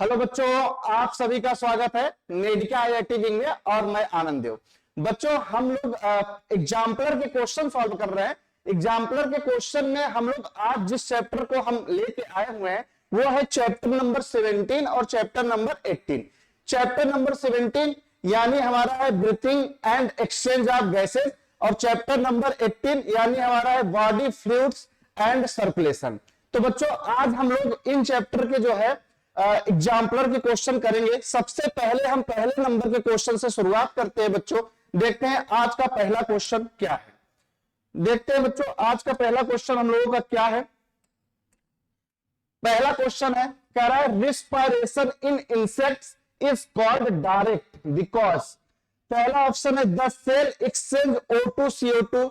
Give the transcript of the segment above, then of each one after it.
Hello बच्चों, आप सभी का स्वागत है नेडिका आईआईटी विंग में और मैं आनंद देव। बच्चों, हम लोग एग्जाम्पलर के क्वेश्चन सॉल्व कर रहे हैं। एग्जाम्पलर के क्वेश्चन में हम लोग आज जिस चैप्टर को हम लेके आए हुए हैं वो है चैप्टर नंबर 17 और चैप्टर नंबर 18। चैप्टर नंबर 17 यानी हमारा है breathing and exchange of gases और चैप्टर नंबर 18 यानी हमारा है बॉडी फ्लूइड्स एंड सर्कुलेशन। तो बच्चों, आज हम लोग इन चैप्टर के जो है एग्जाम्पलर के क्वेश्चन करेंगे। सबसे पहले हम पहले नंबर के क्वेश्चन से शुरुआत करते हैं। बच्चों देखते हैं आज का पहला क्वेश्चन क्या है। देखते हैं बच्चों आज का पहला क्वेश्चन हम लोगों का क्या है। पहला क्वेश्चन है, कह रहा है respiration in insects is called direct because. पहला ऑप्शन है the sale exchange O2 CO2।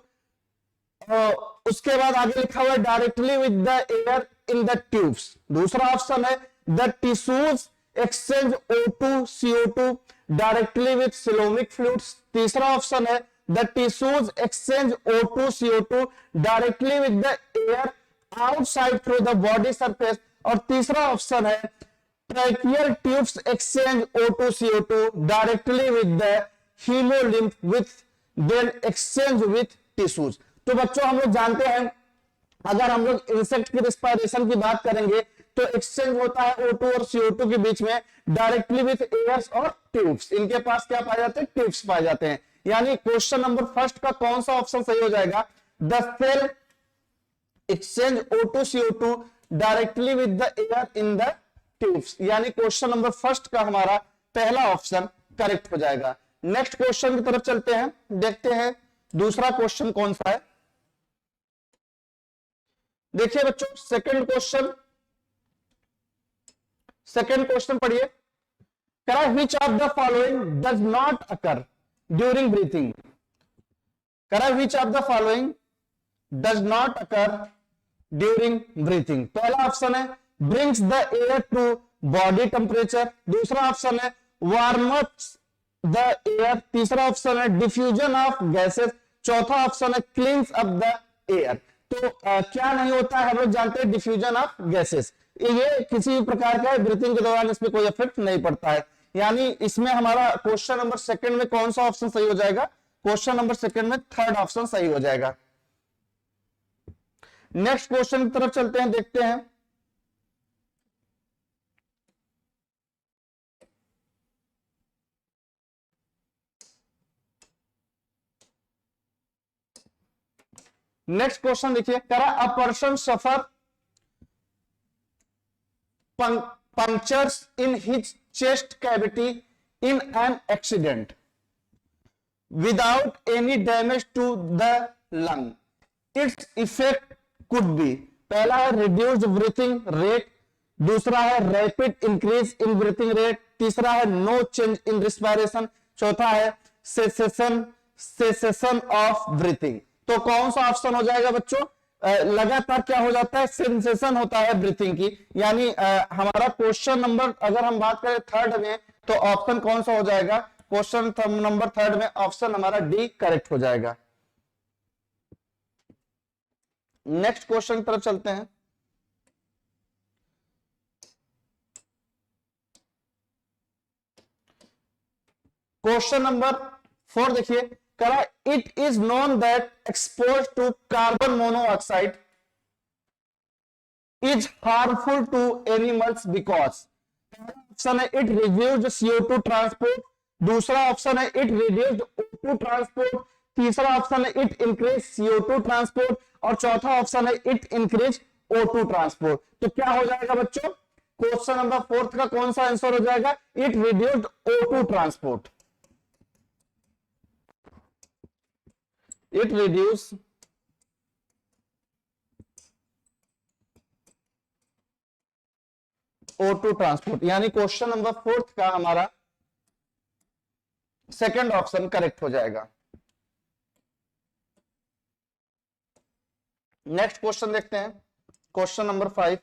उसके बाद आगे लिखा हुआ है directly with the air in the tubes. दूसरा ऑप्शन है the tissues exchange O2 CO2 directly with coelomic fluids. तीसरा ऑप्शन है the tissues exchange O2 CO2 directly with the air outside through the body surface. और तीसरा option है tracheal tubes exchange O2 CO2 directly with the haemolymph with then exchange with tissues. तो बच्चों हम लोग जानते हैं अगर हम लोग इंसेक्ट की रिस्पायरेशन की बात करेंगे तो एक्सचेंज होता है O2 और CO2 के बीच में डायरेक्टली विथ एयर्स और ट्यूब्स। इनके पास क्या पाए जाते हैं? ट्यूब्स पाए जाते हैं। यानी क्वेश्चन नंबर फर्स्ट का कौन सा ऑप्शन सही हो जाएगा? The sale exchange O2 CO2 directly with the air in the tubes. यानी क्वेश्चन नंबर फर्स्ट का हमारा पहला ऑप्शन करेक्ट हो जाएगा। नेक्स्ट क्वेश्चन की तरफ चलते हैं, देखते हैं दूसरा क्वेश्चन कौन सा है। देखिए बच्चों सेकंड क्वेश्चन पढ़िए। कह रहा है which of the following does not occur during breathing. कह रहा है which of the following does not occur during breathing. पहला ऑप्शन है brings the air to body temperature. दूसरा ऑप्शन है वार्म्स द एयर। तीसरा ऑप्शन है डिफ्यूजन ऑफ गैसेस। चौथा ऑप्शन है क्लींस अप द एयर। तो क्या नहीं होता है? हम लोग जानते हैं डिफ्यूजन ऑफ गैसेस, ये किसी भी प्रकार का ब्रीथिंग के दौरान इसमें कोई इफेक्ट नहीं पड़ता है। यानी इसमें हमारा क्वेश्चन नंबर सेकंड में कौन सा ऑप्शन सही हो जाएगा? क्वेश्चन नंबर सेकंड में थर्ड ऑप्शन सही हो जाएगा। नेक्स्ट क्वेश्चन की तरफ चलते हैं, देखते हैं। नेक्स्ट क्वेश्चन देखिए, करा a person suffer punctures in his chest cavity in an accident without any damage to the lung. Its effect could be. पहला है रिड्यूस्ड ब्रीथिंग रेट। दूसरा है rapid increase in breathing rate. तीसरा है no change in respiration. चौथा है cessation of breathing. तो कौन सा ऑप्शन हो जाएगा बच्चों? लगातार क्या हो जाता है? सेंसेशन होता है ब्रीथिंग की। यानी हमारा क्वेश्चन नंबर अगर हम बात करें थर्ड में तो ऑप्शन कौन सा हो जाएगा? क्वेश्चन नंबर थर्ड में ऑप्शन हमारा डी करेक्ट हो जाएगा। नेक्स्ट क्वेश्चन की तरफ चलते हैं। क्वेश्चन नंबर 4 देखिए, करा it is known that expose to carbon monoxide is harmful to animals because. पहला ऑप्शन है इट रिड्यूस्ड CO2 ट्रांसपोर्ट। दूसरा ऑप्शन है इट रिड्यूस्ड O2 ट्रांसपोर्ट। तीसरा ऑप्शन है इट इंक्रीज CO2 ट्रांसपोर्ट और चौथा ऑप्शन है इट इंक्रीज O2 ट्रांसपोर्ट। तो क्या हो जाएगा बच्चों? क्वेश्चन नंबर 4 का कौन सा आंसर हो जाएगा? It reduced O2 transport. It reduce O2 transport. यानी क्वेश्चन नंबर 4 का हमारा सेकंड ऑप्शन करेक्ट हो जाएगा। नेक्स्ट क्वेश्चन देखते हैं, क्वेश्चन नंबर 5।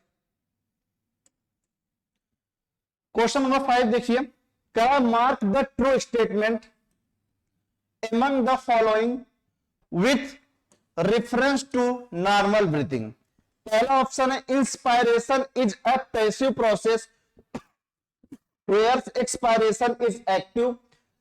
क्वेश्चन नंबर 5 देखिए, क्या mark the true statement among the following with reference to normal breathing। पहला ऑप्शन है inspiration is a passive process where expiration is active.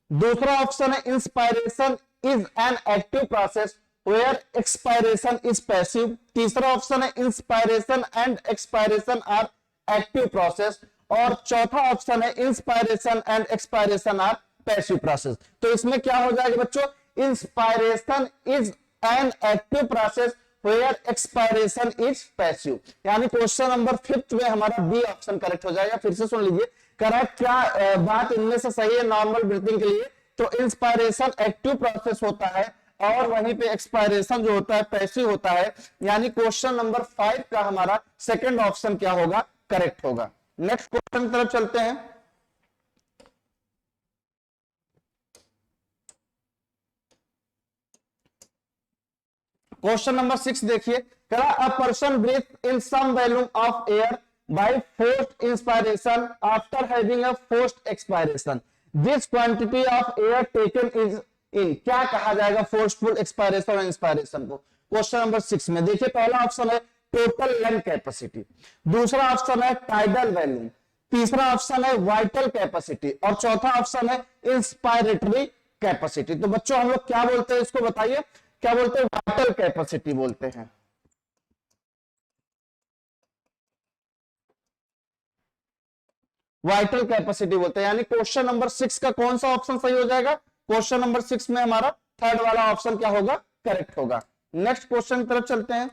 दूसरा option है inspiration is an active process where expiration is passive. तीसरा option है inspiration and expiration are active process. और चौथा option है inspiration and expiration are passive process. तो इसमें क्या हो जाएगा बच्चों, inspiration is an active process where expiration is passive. यानी क्वेश्चन नंबर 5 में हमारा बी ऑप्शन करेक्ट हो जाएगा। फिर से सुन लीजिए, करेक्ट क्या बात इनमें से सही है नॉर्मल ब्रीथिंग के लिए। तो इंस्पायरेशन एक्टिव प्रोसेस होता है और वहीं पे एक्सपायरेशन जो होता है पैसिव होता है। यानी क्वेश्चन नंबर 5 का हमारा सेकंड ऑप्शन क्या होगा, करेक्ट होगा। नेक्स्ट क्वेश्चन की तरफ चलते हैं। क्वेश्चन नंबर 6 देखिए, a person breathe in some volume of air by forced inspiration after having a forced expiration, this quantity of air taken is in. क्या कहा जाएगा फोर्सफुल एक्सपायरेशन और इंस्पायरेशन को। क्वेश्चन नंबर 6 में देखिए, पहला ऑप्शन है टोटल लंग कैपेसिटी, दूसरा ऑप्शन है टाइडल वॉल्यूम, तीसरा ऑप्शन है वाइटल कैपेसिटी और चौथा ऑप्शन है इंस्पायरेटरी कैपेसिटी। तो बच्चों हम लोग क्या बोलते हैं इसको बताइए, क्या बोलते हैं, वाइटल कैपेसिटी बोलते हैं। वाइटल कैपेसिटी बोलते हैं। यानी क्वेश्चन नंबर 6 का कौन सा ऑप्शन सही हो जाएगा, क्वेश्चन नंबर 6 में हमारा थर्ड वाला ऑप्शन क्या होगा, करेक्ट होगा। नेक्स्ट क्वेश्चन की तरफ चलते हैं।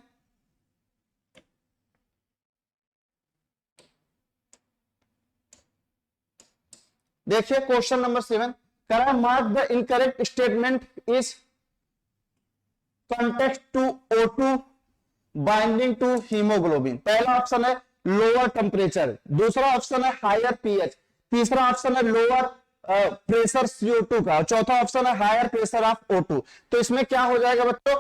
देखिए क्वेश्चन नंबर 7, करा mark the incorrect statement is contact to O2 binding to haemoglobin. पहला ऑप्शन है लोअर टेम्परेचर, दूसरा ऑप्शन है हायर पीएच, तीसरा ऑप्शन है लोअर प्रेशर CO2 का, चौथा ऑप्शन है हायर प्रेशर ऑफ O2। तो इसमें क्या हो जाएगा बच्चों,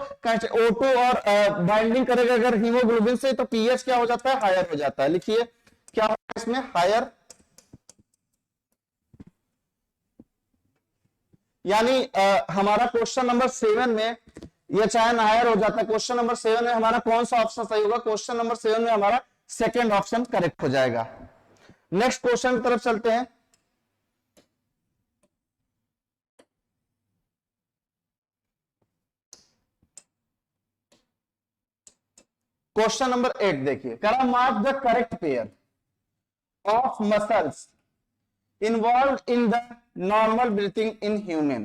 O2 और बाइंडिंग करेगा अगर हीमोग्लोबिन से तो पीएच क्या हो जाता है, हायर हो जाता है। लिखिए क्या होगा इसमें, हायर। यानी हमारा क्वेश्चन नंबर 7 में ये चाहे हायर हो जाता है। क्वेश्चन नंबर 7 में हमारा कौन सा ऑप्शन सही होगा, क्वेश्चन नंबर 7 में हमारा सेकंड ऑप्शन करेक्ट हो जाएगा। नेक्स्ट क्वेश्चन की तरफ चलते हैं। क्वेश्चन नंबर 8 देखिए, करा mark the correct pair of muscles involve in the normal breathing in human.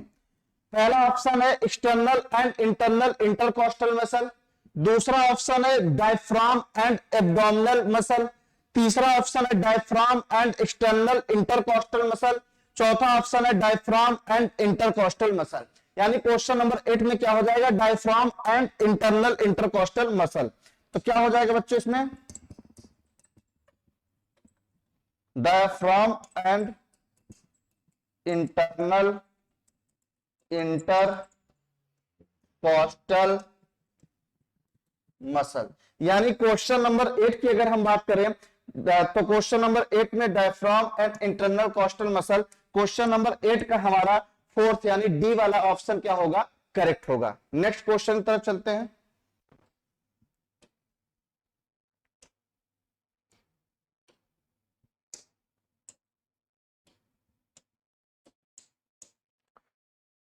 पहला ऑप्शन है external and internal intercostal muscle, दूसरा ऑप्शन है डायफ्राम एंड एब्डोमिनल मसल, तीसरा ऑप्शन है diaphragm and external intercostal muscle, चौथा option है diaphragm and intercostal muscle. यानी question number 8 में क्या हो जाएगा, diaphragm and internal intercostal muscle. तो क्या हो जाएगा बच्चों इसमें, diaphragm and internal intercostal muscle. यानी क्वेश्चन नंबर 8 की अगर हम बात करें तो क्वेश्चन नंबर 8 में diaphragm and internal costal muscle, question number 8 का हमारा फोर्थ यानी डी वाला ऑप्शन क्या होगा, करेक्ट होगा। नेक्स्ट क्वेश्चन की तरफ चलते हैं।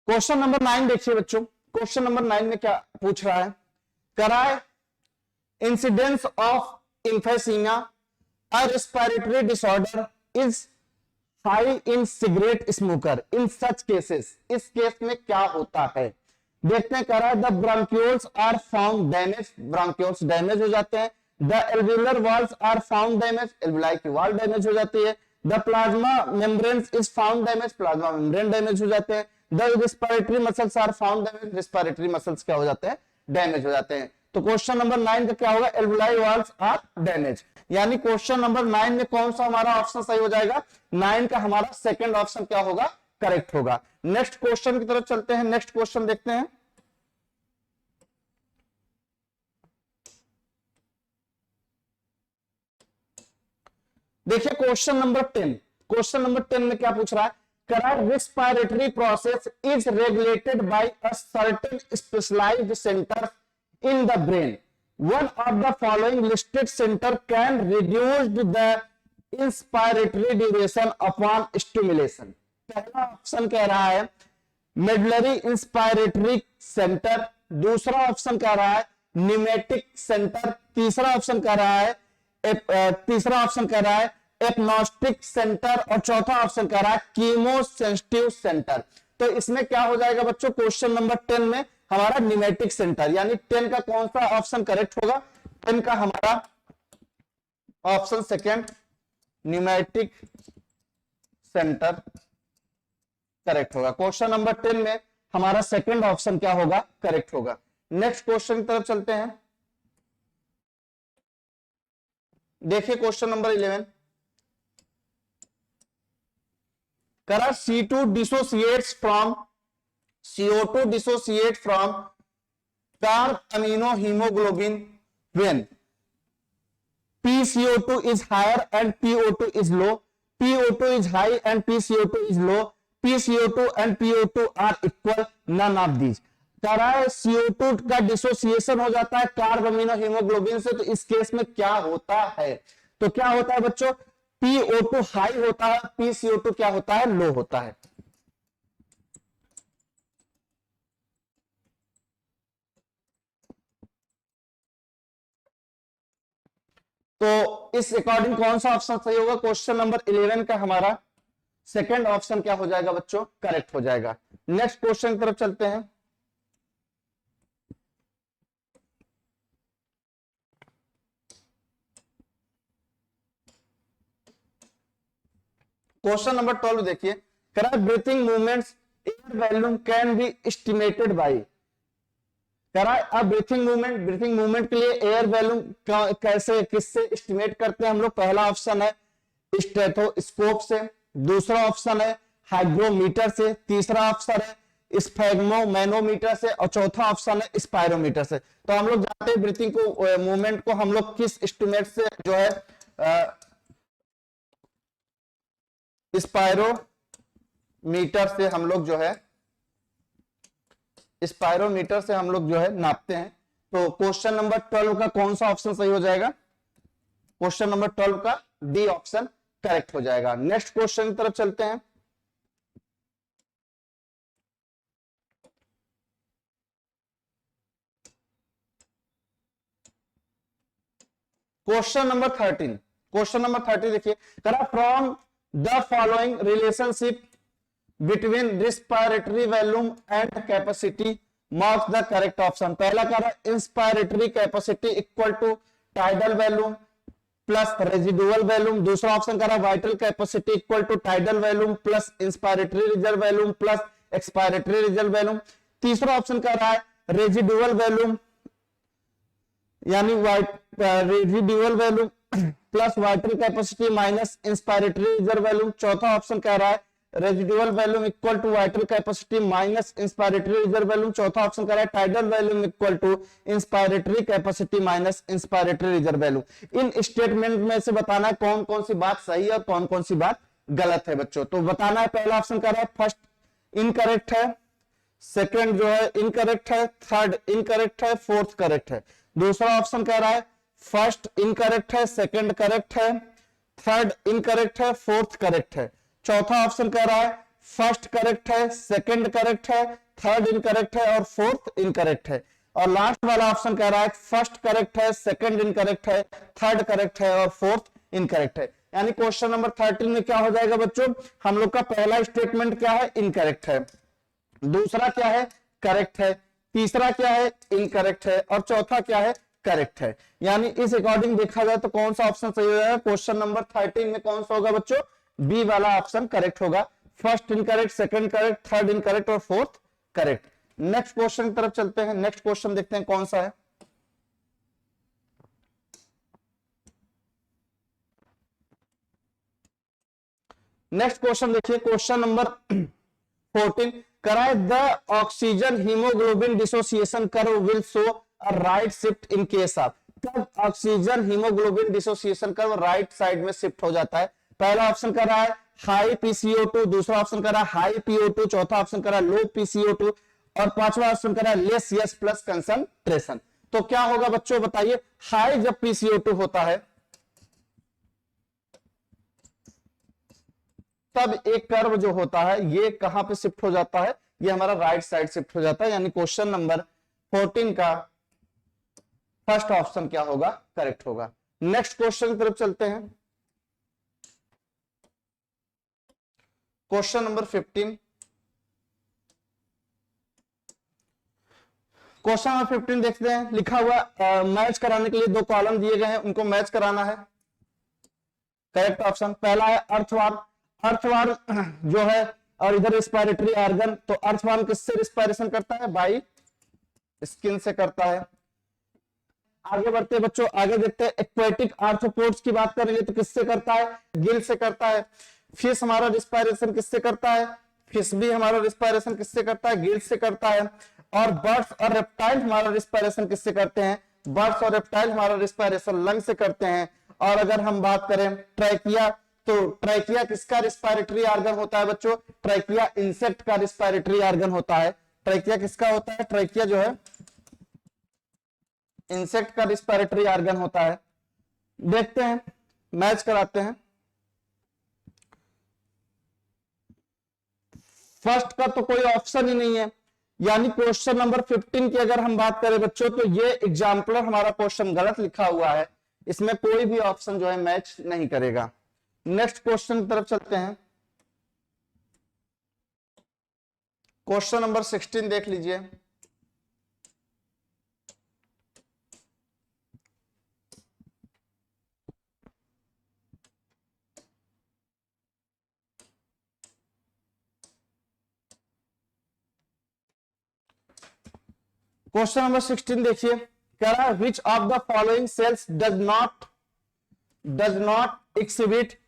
क्वेश्चन नंबर 9 देखिए बच्चों, क्वेश्चन नंबर 9 में क्या पूछ रहा है, कराए incidence of emphysema a respiratory disorder is high in cigarette smoker in such cases. इस केस में क्या होता है देखते हैं। कराए the bronchioles are found damage, bronchioles damage हो जाते हैं। The alveolar walls are found damage, alveoli की वॉल डैमेज हो जाती है। The plasma membranes is found damage, plasma membrane damage हो जाते हैं। The respiratory muscles are found damage, respiratory muscles क्या हो जाते हैं, डैमेज हो जाते हैं। तो क्वेश्चन नंबर 9 का क्या होगा, एल्विलाई वॉल्स आर डैमेज। यानी क्वेश्चन नंबर 9 में कौन सा हमारा ऑप्शन सही हो जाएगा, 9 का हमारा सेकंड ऑप्शन क्या होगा, करेक्ट होगा। नेक्स्ट क्वेश्चन की तरफ चलते हैं। नेक्स्ट क्वेश्चन देखते हैं। देखिए क्वेश्चन नंबर 10, क्वेश्चन नंबर 10 में क्या पूछ रहा है, respiratory process is regulated by a certain specialised centre in the brain. One of the following listed center can reduce the inspiratory duration upon stimulation. पहला option कह रहा है मेडलरी इंस्पायरेटरी सेंटर, दूसरा ऑप्शन कह रहा है न्यूमेटिक सेंटर, तीसरा option कह रहा है एपनॉस्टिक सेंटर और चौथा ऑप्शन कह रहा है कीमोसेंसिटिव सेंटर। तो इसमें क्या हो जाएगा बच्चों, क्वेश्चन नंबर 10 में हमारा न्यूमेटिक सेंटर, यानी 10 का कौन सा ऑप्शन करेक्ट होगा, 10 का हमारा option second pneumatic centre correct होगा। क्वेश्चन नंबर 10 में हमारा सेकंड ऑप्शन क्या होगा, करेक्ट होगा। नेक्स्ट क्वेश्चन की तरफ चलते हैं। देखिए क्वेश्चन नंबर 11 करा C2 dissociates from CO2 dissociate from carbaminohemoglobin when PCO2 is higher and PO2 is low, PO2 is high and PCO2 is low, PCO2 and PO2 are equal, none of these। कह रहा है CO2 का dissociation हो जाता है carb amino haemoglobin से, तो इस केस में क्या होता है, तो क्या होता है बच्चों, PO2 हाई होता है, PCO2 क्या होता है, लो होता है। तो इस अकॉर्डिंग कौन सा ऑप्शन सही होगा, क्वेश्चन नंबर 11 का हमारा सेकंड ऑप्शन क्या हो जाएगा बच्चों, करेक्ट हो जाएगा। नेक्स्ट क्वेश्चन की तरफ चलते हैं। क्वेश्चन नंबर 12 देखिए, करा breathing movements air volume can be estimated by, करा अब ब्रीथिंग मूवमेंट के लिए एयर वॉल्यूम कैसे किससे एस्टिमेट करते हैं हम लोग। पहला ऑप्शन है स्टेथोस्कोप से, दूसरा ऑप्शन है हाइग्रोमीटर से, तीसरा ऑप्शन है स्फेग्मोमैनोमीटर से और चौथा ऑप्शन है स्पायरोमीटर से। तो हम लोग जानते हैं ब्रीथिंग को मूवमेंट को हम लोग किस एस्टिमेट से जो है स्पायरोमीटर से हम लोग जो है नापते हैं। तो क्वेश्चन नंबर 12 का कौन सा ऑप्शन सही हो जाएगा, क्वेश्चन नंबर 12 का डी ऑप्शन करेक्ट हो जाएगा। नेक्स्ट क्वेश्चन की तरफ चलते हैं। क्वेश्चन नंबर 30 देखिए, करा from the following relationship between respiratory volume and capacity marks the correct option. पहला कह रहा है inspiratory capacity equal to tidal volume plus residual volume, दूसरा ऑप्शन कह रहा है vital capacity equal to tidal volume plus inspiratory reserve volume plus expiratory reserve volume, तीसरा option कह रहा है रेजिडुअल वॉल्यूम यानी residual volume plus vital capacity minus inspiratory reserve volume, चौथा ऑप्शन कह रहा है residual volume equal to vital capacity minus inspiratory reserve volume, चौथा ऑप्शन कह रहा है tidal volume equal to inspiratory capacity minus inspiratory reserve volume. इन statement में से बताना है कौन कौन सी बात सही है और कौन कौन सी बात गलत है बच्चों। तो बताना है, पहला ऑप्शन कह रहा है फर्स्ट इनकरेक्ट है, सेकंड जो है इनकरेक्ट है, थर्ड इनकरेक्ट है, फोर्थ करेक्ट है। दूसरा ऑप्शन कह रहा है फर्स्ट इनकरेक्ट है, सेकंड करेक्ट है, थर्ड इनकरेक्ट है, फोर्थ करेक्ट है। चौथा ऑप्शन कह रहा है फर्स्ट करेक्ट है, सेकंड करेक्ट है, थर्ड इनकरेक्ट है और फोर्थ इनकरेक्ट है। और लास्ट वाला ऑप्शन कह रहा है फर्स्ट करेक्ट है, सेकंड इनकरेक्ट है, थर्ड करेक्ट है और फोर्थ इनकरेक्ट है। यानी क्वेश्चन नंबर 13 में क्या हो जाएगा बच्चों, हम लोग का पहला स्टेटमेंट क्या है, इनकरेक्ट है, दूसरा क्या है, करेक्ट है, तीसरा क्या है, इनकरेक्ट है और चौथा क्या है, करेक्ट है। यानी इस अकॉर्डिंग देखा जाए तो कौन सा ऑप्शन सही हो जाएगा, क्वेश्चन नंबर 13 में कौन सा होगा बच्चों, बी वाला ऑप्शन करेक्ट होगा। First incorrect, second correct, third incorrect और फोर्थ करेक्ट। नेक्स्ट क्वेश्चन की तरफ चलते हैं। नेक्स्ट क्वेश्चन देखते हैं कौन सा है। नेक्स्ट क्वेश्चन देखिए, क्वेश्चन नंबर 14 कराए the oxygen haemoglobin dissociation curve will show a right shift in case of, तब oxygen haemoglobin dissociation curve right side में शिफ्ट हो जाता है। पहला ऑप्शन कर रहा है हाई पीसीओ2, दूसरा ऑप्शन कर रहा है हाई पीओ2, चौथा ऑप्शन कर रहा है लो पीसीओ2 और पांचवा ऑप्शन कर रहा है लेस यस प्लस कंसंट्रेशन। तो क्या होगा बच्चों बताइए, हाई जब पीसीओ2 होता है, तब एक कर्व जो होता है ये कहां पे शिफ्ट हो जाता है, ये हमारा राइट साइड शिफ्ट हो जाता है, यानी क्वेश्चन नंबर 14 का फर्स्ट ऑप्शन क्या होगा, करेक्ट होगा। नेक्स्ट क्वेश्चन की तरफ चलते हैं। Question number 15। क्वेश्चन नंबर 15 देखते हैं। लिखा हुआ मैच कराने के लिए दो कॉलम दिए गए हैं, उनको मैच कराना है। करेक्ट ऑप्शन पहला है अर्थवार्म। अर्थवार्म जो है और इधर रिस्पायरेटरी ऑर्गन, तो अर्थवार्म किससे रिस्पायरेशन करता है, बाई स्किन से करता है। आगे बढ़ते हैं बच्चों, आगे देखते हैं एक्वेटिक आर्थ्रोपोड्स की बात करेंगे तो किससे करता है, गिल से करता है। फिश हमारा रिस्पायरेशन किससे करता है, फिश भी हमारा रिस्पायरेशन किससे करता है, गिल से करता है। और बर्ड्स और रेप्टाइल हमारा रिस्पायरेशन किससे करते हैं, बर्ड्स और रेप्टाइल हमारा रिस्पायरेशन लंग से करते हैं। और अगर हम बात करें ट्रैकिया, तो ट्रैकिया किसका रिस्पायरेटरी ऑर्गन होता है बच्चों, ट्रैकिया इंसेक्ट का रिस्पायरेटरी ऑर्गन होता है। ट्रैकिया किसका होता है, ट्रैकिया जो है इंसेक्ट का रिस्पायरेटरी ऑर्गन होता है। देखते हैं, मैच कराते हैं। फर्स्ट का तो कोई ऑप्शन ही नहीं है, यानी क्वेश्चन नंबर 15 की अगर हम बात करें बच्चों तो ये एग्जाम्पलर हमारा क्वेश्चन गलत लिखा हुआ है, इसमें कोई भी ऑप्शन जो है मैच नहीं करेगा। नेक्स्ट क्वेश्चन की तरफ चलते हैं। क्वेश्चन नंबर 16 देख लीजिए। क्वेश्चन नंबर 16 देखिए, कह रहा है which of the following cells does not exhibit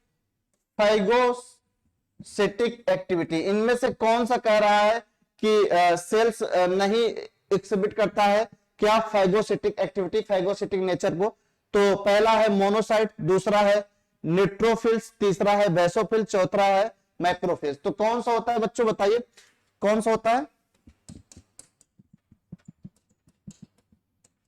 phagocytic activity. इनमें से कौन सा कह रहा है कि सेल्स नहीं एक्सिबिट करता है क्या फाइगोसिटिक एक्टिविटी, फाइगोसिटिक नेचर को। तो पहला है मोनोसाइट, दूसरा है न्यूट्रोफिल्स, तीसरा है बेसोफिल, चौथा है मैक्रोफेज। तो कौन सा होता है बच्चों, बताइए कौन सा होता है,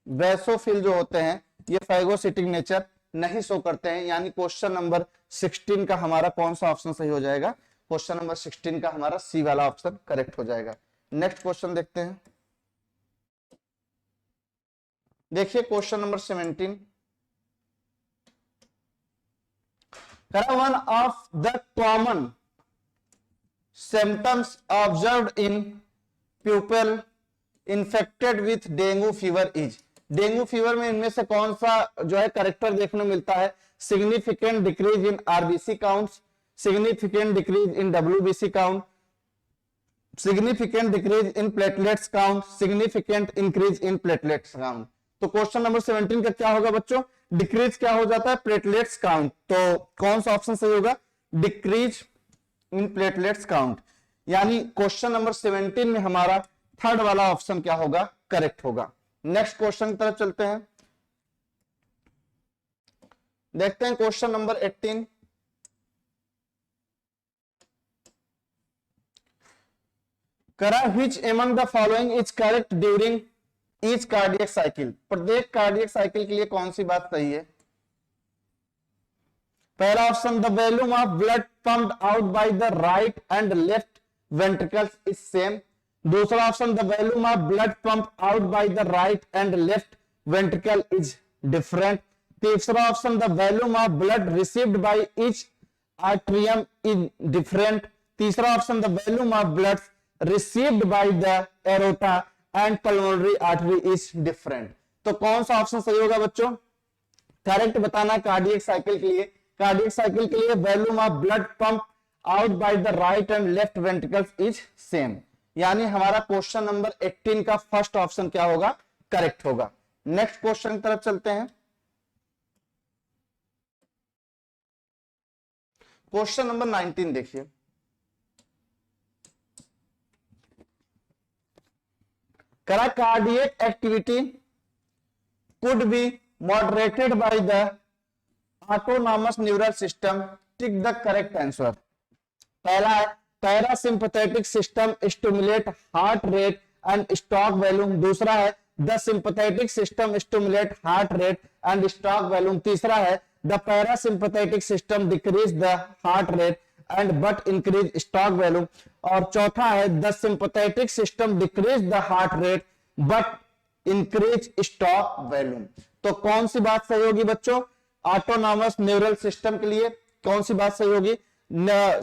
बेसोफिल जो होते हैं ये फाइगोसिटिक नेचर नहीं शो करते हैं, यानी क्वेश्चन नंबर 16 का हमारा कौन सा ऑप्शन सही हो जाएगा, क्वेश्चन नंबर 16 का हमारा सी वाला ऑप्शन करेक्ट हो जाएगा। नेक्स्ट क्वेश्चन देखते हैं। देखिए question number 17, one of the common symptoms observed in people infected with dengue fever is. Dengue fever में इनमें से कौन सा जो है करेक्टर देखने मिलता है, significant decrease in RBC count, significant decrease in WBC count, significant decrease in platelets count, significant increase in platelets count. तो क्वेश्चन नंबर 17 का क्या होगा बच्चों, डिक्रीज क्या हो जाता है, प्लेटलेट्स काउंट। तो कौन सा ऑप्शन सही होगा, डिक्रीज इन प्लेटलेट्स काउंट, यानी क्वेश्चन नंबर 17 में हमारा थर्ड वाला ऑप्शन क्या होगा, करेक्ट होगा। नेक्स्ट क्वेश्चन की तरफ चलते हैं, देखते हैं क्वेश्चन नंबर 18। करा which among the following is correct during each cardiac cycle. प्रत्येक कार्डियक साइकिल के लिए कौन सी बात सही है। पहला option, the volume of blood pumped out by the right and left ventricles is same. दूसरा option, the volume of blood pump out by the right and left ventricle is different. तीसरा option, the volume of blood received by each atrium is different. तीसरा option, the volume of blood received by the aorta and pulmonary artery is different. तो कौन सा option सही होगा बच्चों, correct बताना cardiac cycle के लिए। कार्डियक साइकिल के लिए volume of blood pump out by the right and left ventricles is same, यानी हमारा क्वेश्चन नंबर 18 का फर्स्ट ऑप्शन क्या होगा, करेक्ट होगा। नेक्स्ट क्वेश्चन की तरफ चलते हैं। क्वेश्चन नंबर 19 देखिए, करा cardiac activity could be moderated by the autonomous neural system, tick the correct answer. पहला है parasympathetic system stimulate heart rate and stroke volume. दूसरा है the sympathetic system stimulate heart rate and stroke volume. तीसरा है the parasympathetic system decrease the heart rate and but increase stock value. और चौथा है the sympathetic system decrease the heart rate but increase stock value. तो कौन सी बात सही होगी बच्चों? ऑटोनॉमस न्यूरल सिस्टम के लिए कौन सी बात सही होगी?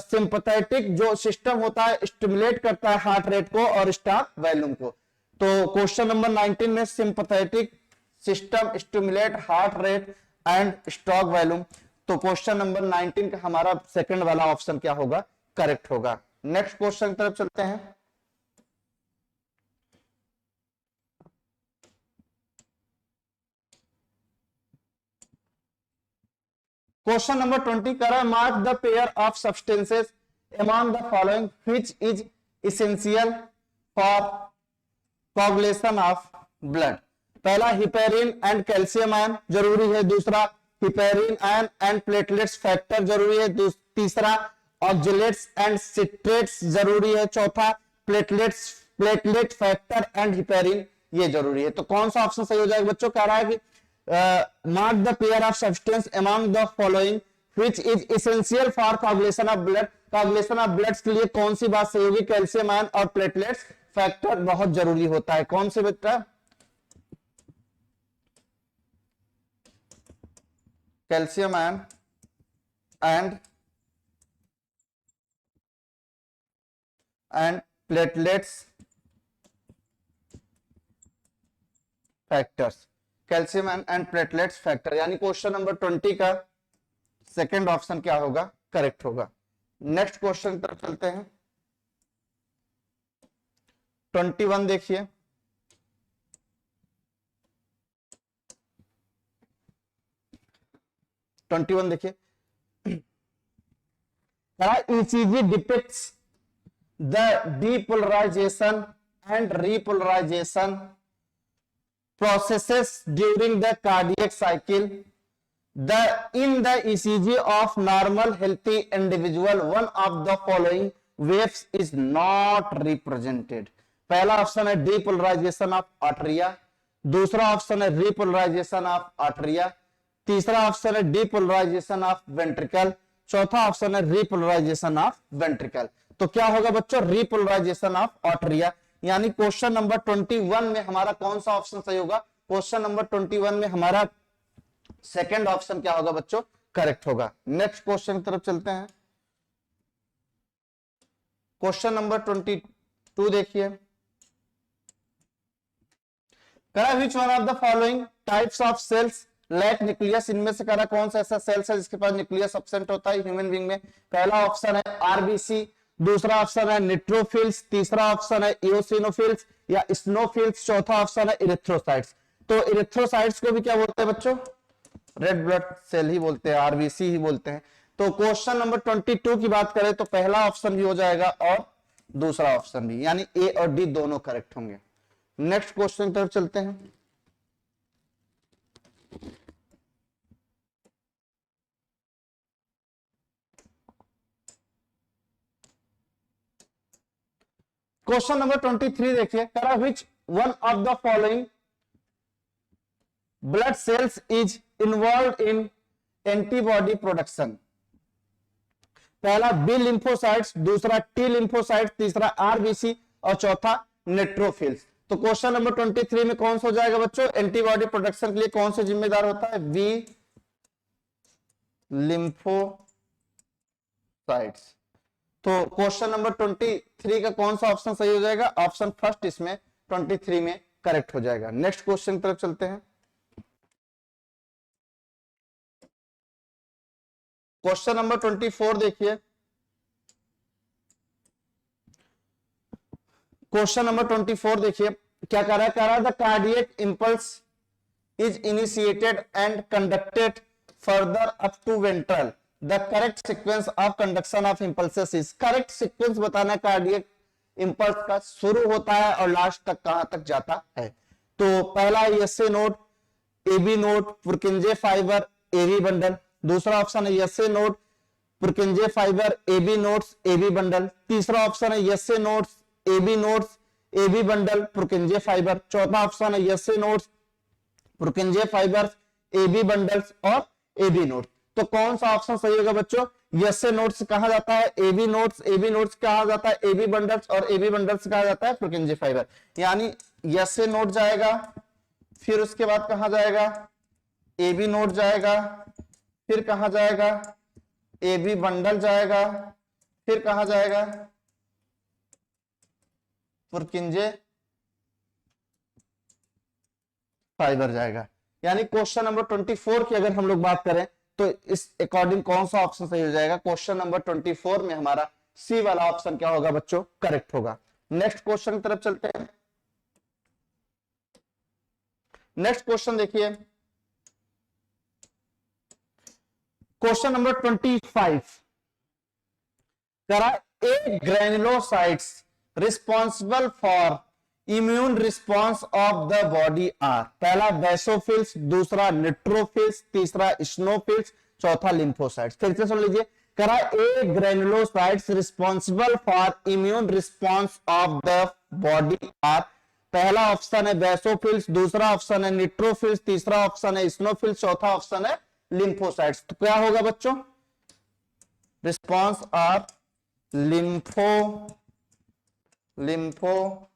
सिंपैथेटिक जो सिस्टम होता है स्टिमुलेट करता है हार्ट रेट को और स्टॉक वैल्यूम को। तो क्वेश्चन नंबर 19 में sympathetic system stimulate heart rate and stock volume. तो क्वेश्चन नंबर 19 का हमारा सेकंड वाला ऑप्शन क्या होगा? करेक्ट होगा। नेक्स्ट क्वेश्चन की तरफ चलते हैं। क्वेश्चन नंबर 20 कर रहा है mark the pair of substances among the following which is essential for coagulation of blood. पहला हिपेरिन एंड कैल्शियम आयन जरूरी है, दूसरा heparin ion and platelets factor जरूरी है, तीसरा ऑक्जेलेट्स एंड सिट्रेट्स जरूरी है, चौथा प्लेटलेट फैक्टर एंड हिपेरिन ये जरूरी है। तो कौन सा ऑप्शन सही हो जाएगा बच्चों? कह रहा है कि mark the pair of substance among the following which is essential for coagulation of blood. Coagulation of blood के लिए कौन सी बात सही होगी? कैल्शियम आयन और प्लेटलेट्स फैक्टर बहुत जरूरी होता है। कौन से बेटा? Calcium ion and platelets factors, calcium and platelets factor, यानी क्वेश्चन नंबर 20 का सेकंड ऑप्शन क्या होगा? करेक्ट होगा। नेक्स्ट क्वेश्चन पर चलते हैं। 21 देखिए। देखिए ECG depicts the depolarization and repolarization processes during the cardiac cycle. In the ECG of normal healthy individual, one of the following waves is not represented. पहला option है डीपोलराइजेशन ऑफ आर्टरिया, दूसरा option है repolarisation of atria, तीसरा option है depolarisation of ventricle, चौथा option है repolarisation of ventricle. तो क्या होगा बच्चों? Repolarisation of atria. यानी क्वेश्चन नंबर 21 में हमारा कौन सा ऑप्शन सही होगा? क्वेश्चन नंबर 21 में हमारा सेकंड ऑप्शन क्या होगा बच्चों? करेक्ट होगा। नेक्स्ट क्वेश्चन की तरफ चलते हैं। क्वेश्चन नंबर 22 देखिए। करा which one of the following types of cells lack nucleus. इनमें से करा कौन सा ऐसा सेल्स है जिसके पास न्यूक्लियस एब्सेंट होता है ह्यूमन बीइंग में? पहला ऑप्शन है आरबीसी, दूसरा ऑप्शन है न्यूट्रोफिल्स, तीसरा ऑप्शन है इओसिनोफिल्स या स्नोफिल्स, चौथा ऑप्शन है इरिथ्रोसाइट्स। तो इरिथ्रोसाइट्स को भी क्या बोलते हैं बच्चों? रेड ब्लड सेल ही बोलते हैं, आरबीसी ही बोलते हैं। तो क्वेश्चन नंबर 22 की बात करें तो पहला ऑप्शन भी हो जाएगा और दूसरा ऑप्शन भी, यानी ए और डी दोनों करेक्ट होंगे। नेक्स्ट क्वेश्चन की तरफ चलते हैं। क्वेश्चन नंबर 23 देखिए। करा which one of the following blood cells is involve in antibody production. पहला बी लिम्फोसाइट्स, दूसरा टी लिम्फोसाइट्स, तीसरा आरबीसी और चौथा न्यूट्रोफिल्स। तो क्वेश्चन नंबर 23 में कौन सा हो जाएगा बच्चों? एंटीबॉडी प्रोडक्शन के लिए कौन से जिम्मेदार होता है? B lymphocytes. तो क्वेश्चन नंबर 23 का कौन सा ऑप्शन सही हो जाएगा? ऑप्शन फर्स्ट इसमें 23 में करेक्ट हो जाएगा। नेक्स्ट क्वेश्चन की तरफ चलते हैं। क्वेश्चन नंबर 24 देखिए। क्वेश्चन नंबर 24 देखिए क्या कह रहा है? कह रहा है the cardiac impulse is initiated and conducted further up to ventral. The correct sequence of conduction of impulses is. Correct sequence बताना कार्डियक इंपल्स का शुरू होता है और लास्ट तक कहां तक जाता है। तो पहला SA node, AB node, Purkinje fibre, AB bundle. दूसरा ऑप्शन है SA node, Purkinje fibre, AB nodes, AB bundle. तीसरा ऑप्शन है SA nodes, AB nodes, AB bundle, Purkinje fibre. चौथा ऑप्शन है SA nodes, Purkinje fibre, AB bundles और AB nodes. तो कौन सा ऑप्शन सही होगा बच्चों? यस नोड्स कहा जाता है, एबी नोड्स कहा जाता है एबी बंडल्स, और एबी बंडल्स कहा जाता है प्रोकेंजी फाइबर। यानी यस नोड जाएगा, फिर उसके बाद कहा जाएगा एबी नोड जाएगा, फिर कहा जाएगा एबी बंडल जाएगा, फिर कहा जाएगा पुरकिंजे फाइबर जाएगा। यानी क्वेश्चन नंबर 24 की अगर हम लोग बात करें तो इस अकॉर्डिंग कौन सा ऑप्शन सही हो जाएगा? क्वेश्चन नंबर 24 में हमारा सी वाला ऑप्शन क्या होगा बच्चों? करेक्ट होगा। नेक्स्ट क्वेश्चन की तरफ चलते हैं। नेक्स्ट क्वेश्चन देखिए, क्वेश्चन नंबर 25 करा, agranulocytes responsible for immune response of the body are. पहला बेसोफिल्स, दूसरा न्यूट्रोफिल्स, तीसरा स्नोफिल्स, चौथा लिम्फोसाइट्स। फिर से सुन लीजिए, करा agranulocytes responsible for immune response of the body are. पहला ऑप्शन है बेसोफिल्स, दूसरा ऑप्शन है न्यूट्रोफिल्स, तीसरा ऑप्शन है स्नोफिल्स, चौथा ऑप्शन है लिम्फोसाइट्स। तो क्या होगा बच्चों? Response are lymphocytes.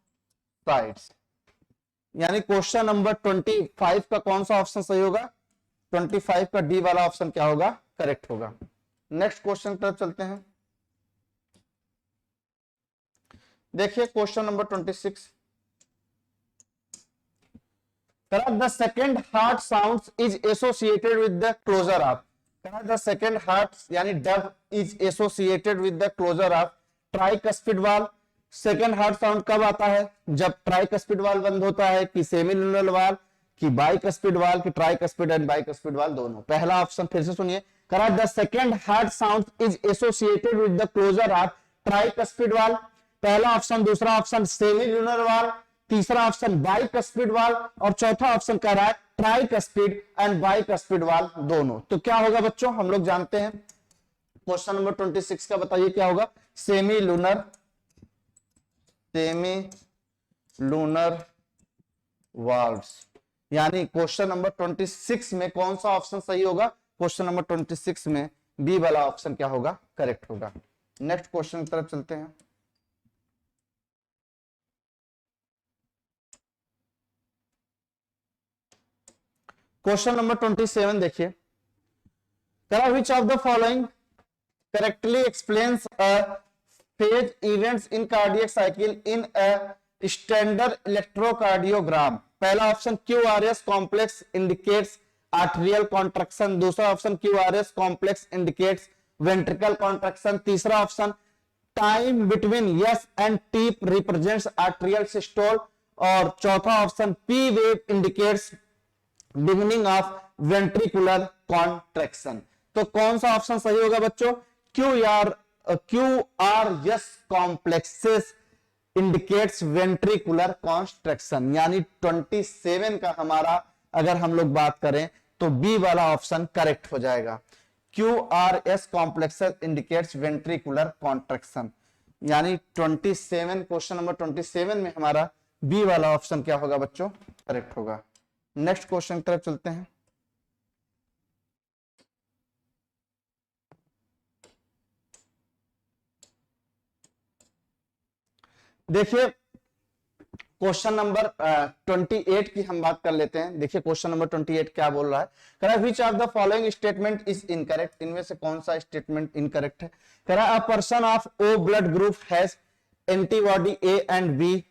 यानी क्वेश्चन नंबर 25 का कौन सा ऑप्शन सही होगा? 25 का डी वाला ऑप्शन क्या होगा? करेक्ट होगा। नेक्स्ट क्वेश्चन की तरफ चलते हैं। देखिए question number 26, the second heart sound is associated with the closure of. The second heart यानी dub is associated with the closure of tricuspid valve. Second heart sound कब आता है? जब ट्राइकस्पिड वाल्व बंद होता है, कि सेमिलुनर वाल्व, कि बाइकस्पिड वाल्व, कि ट्राइकस्पिड एंड बाइकस्पिड वाल्व दोनों। पहला ऑप्शन फिर से सुनिए, करा the second heart sound is associated with the closure of tricuspid valve. पहला ऑप्शन, दूसरा ऑप्शन सेमिलुनर वाल्व, तीसरा ऑप्शन बाइकस्पिड वाल्व, और चौथा ऑप्शन कह रहा है ट्राइकस्पिड एंड बाइकस्पिड वाल्व दोनों। तो क्या होगा बच्चों? हम लोग जानते हैं क्वेश्चन नंबर 26 का, बताइए क्या होगा? Semilunar valves. यानी क्वेश्चन नंबर 26 में कौन सा ऑप्शन सही होगा? क्वेश्चन नंबर 26 में बी वाला ऑप्शन क्या होगा? करेक्ट होगा। नेक्स्ट क्वेश्चन की तरफ चलते हैं। क्वेश्चन नंबर 27 देखिए, which of the following correctly explains a phase events in cardiac cycle in a standard electrocardiogram? पहला option QRS complex indicates arterial contraction, दूसरा option QRS complex indicates ventricle contraction, तीसरा option time between S and T represents arterial systole, और चौथा option P wave indicates beginning of ventricular contraction. तो कौन सा option सही होगा बच्चों? QRS complexes indicates ventricular contraction. यानी 27 का हमारा अगर हम लोग बात करें तो बी वाला ऑप्शन करेक्ट हो जाएगा। QRS complexes indicates ventricular contraction. यानी 27, क्वेश्चन नंबर 27 में हमारा बी वाला ऑप्शन क्या होगा बच्चों? करेक्ट होगा। नेक्स्ट क्वेश्चन की तरफ चलते हैं। देखिए क्वेश्चन नंबर 28 की हम बात कर लेते हैं। देखिए क्वेश्चन नंबर 28 क्या बोल रहा है? कह रहा है which of the following statement is incorrect. इनमें से कौन सा स्टेटमेंट इनकरेक्ट है? कह रहा है a person of O blood group has antibody A and B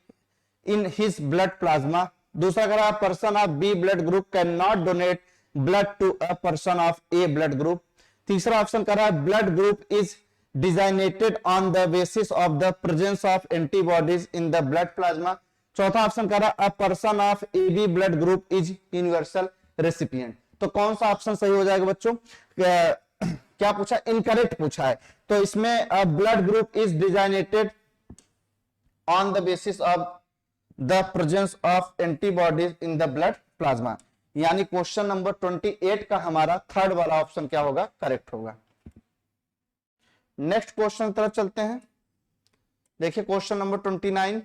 in his blood plasma. दूसरा कह रहा है person of B blood group can not donate blood to a person of A blood group. तीसरा option कह रहा है blood group is designated on the basis of the presence of antibodies in the blood plasma. चौथा option कह रहा है a person of A B blood group is universal recipient. तो कौन सा ऑप्शन सही हो जाएगा बच्चों? क्या पूछा? इनकरेक्ट पूछा है। तो इसमें blood group is designated on the basis of the presence of antibodies in the blood plasma. यानी क्वेश्चन नंबर 28 का हमारा थर्ड वाला ऑप्शन क्या होगा? करेक्ट होगा। नेक्स्ट क्वेश्चन की तरफ चलते हैं। देखिए क्वेश्चन नंबर 29,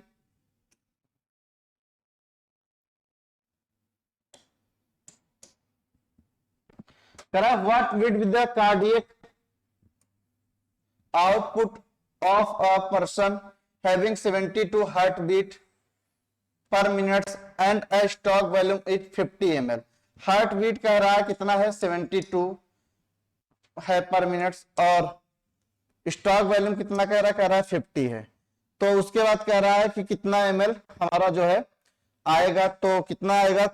करा what would be the cardiac output of a person having 72 heart beat per minute and a stroke volume is 50 ml। Heart beat कह रहा है कितना है 72 है पर मिनट, और स्टॉक वॉल्यूम कितना कह रहा है 50 है। तो उसके बाद कह रहा है कि कितना ml हमारा जो है आएगा, तो कितना आएगा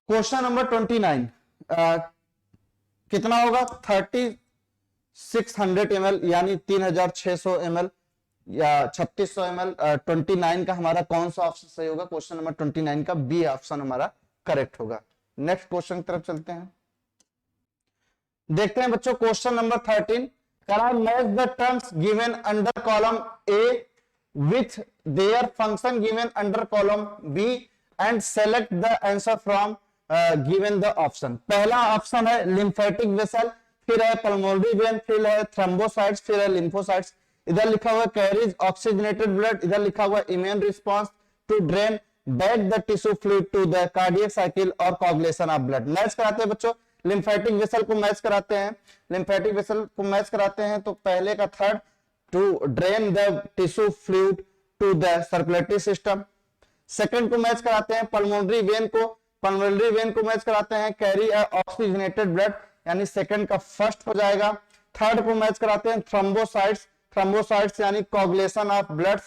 क्वेश्चन नंबर 29 कितना होगा 3600 ml यानी 3600 ml या 3600 ml। 29 का हमारा कौन सा ऑप्शन सही होगा? क्वेश्चन नंबर 29 का बी ऑप्शन हमारा करेक्ट होगा। नेक्स्ट क्वेश्चन की तरफ चलते हैं, देखते हैं बच्चों क्वेश्चन नंबर 13। करा match the terms given under column A with their function given under column B and select the answer from given the option. पहला ऑप्शन है लिम्फेटिक वेसल, फिर है पल्मोनरी वेन, फिर है थ्रोम्बोसाइट्स, फिर है लिम्फोसाइट्स। इधर लिखा हुआ कैरीज ऑक्सीजनेटेड ब्लड, इधर लिखा हुआ immune response to drain back the tissue fluid to the cardiac cycle और कोगुलेशन ऑफ ब्लड। मैच कराते हैं बच्चों, लिम्फेटिक वेसल को मैच कराते हैं, लिम्फेटिक वेसल को मैच कराते हैं। तो पहले का third to drain the tissue fluid to the circulatory system. Second को मैच कराते हैं पल्मोनरी वेन को, पल्मोनरी वेन को मैच कराते हैं कैरी ऑक्सीजनेटेड ब्लड, यानी सेकंड का फर्स्ट हो जाएगा। थर्ड को मैच कराते हैं थ्रोम्बोसाइट्स, थ्रोम्बोसाइट्स यानी कोगुलेशन ऑफ ब्लड,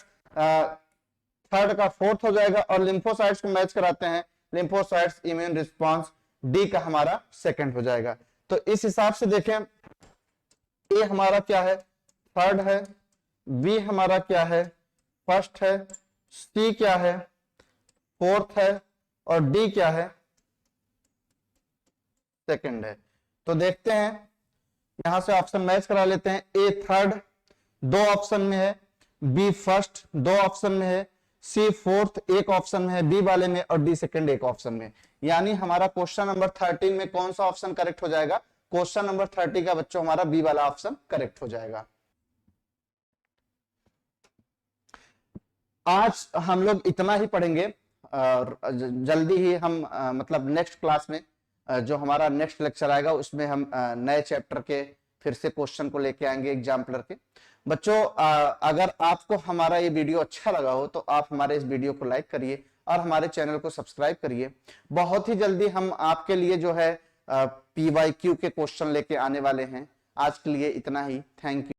थर्ड का फोर्थ हो जाएगा। और लिम्फोसाइट्स को मैच कराते हैं लिम्फोसाइट्स इम्यून रिस्पांस, डी का हमारा सेकंड हो जाएगा। तो इस हिसाब से देखें ए हमारा क्या है थर्ड है, बी हमारा क्या है फर्स्ट है, सी क्या है फोर्थ है और डी क्या है सेकंड है। तो देखते हैं यहां से ऑप्शन मैच करा लेते हैं। ए थर्ड 2 ऑप्शन में है, बी फर्स्ट 2 ऑप्शन में है, सी फोर्थ 1 ऑप्शन में है बी वाले में, और डी सेकंड 1 ऑप्शन में। यानी हमारा क्वेश्चन नंबर 13 में कौन सा ऑप्शन करेक्ट हो जाएगा? क्वेश्चन नंबर 30 का बच्चों हमारा बी वाला ऑप्शन करेक्ट हो जाएगा। आज हम लोग इतना ही पढ़ेंगे, जल्दी ही हम मतलब नेक्स्ट क्लास में जो हमारा नेक्स्ट लेक्चर आएगा उसमें हम नए चैप्टर के फिर से क्वेश्चन को लेके आएंगे एग्जाम्पलर के। बच्चों अगर आपको हमारा ये वीडियो अच्छा लगा हो तो आप हमारे इस वीडियो को लाइक करिए और हमारे चैनल को सब्सक्राइब करिए। बहुत ही जल्दी हम आपके लिए जो है PYQ के क्वेश्चन लेके आने वाले हैं। आज के लिए इतना ही, थैंक यू।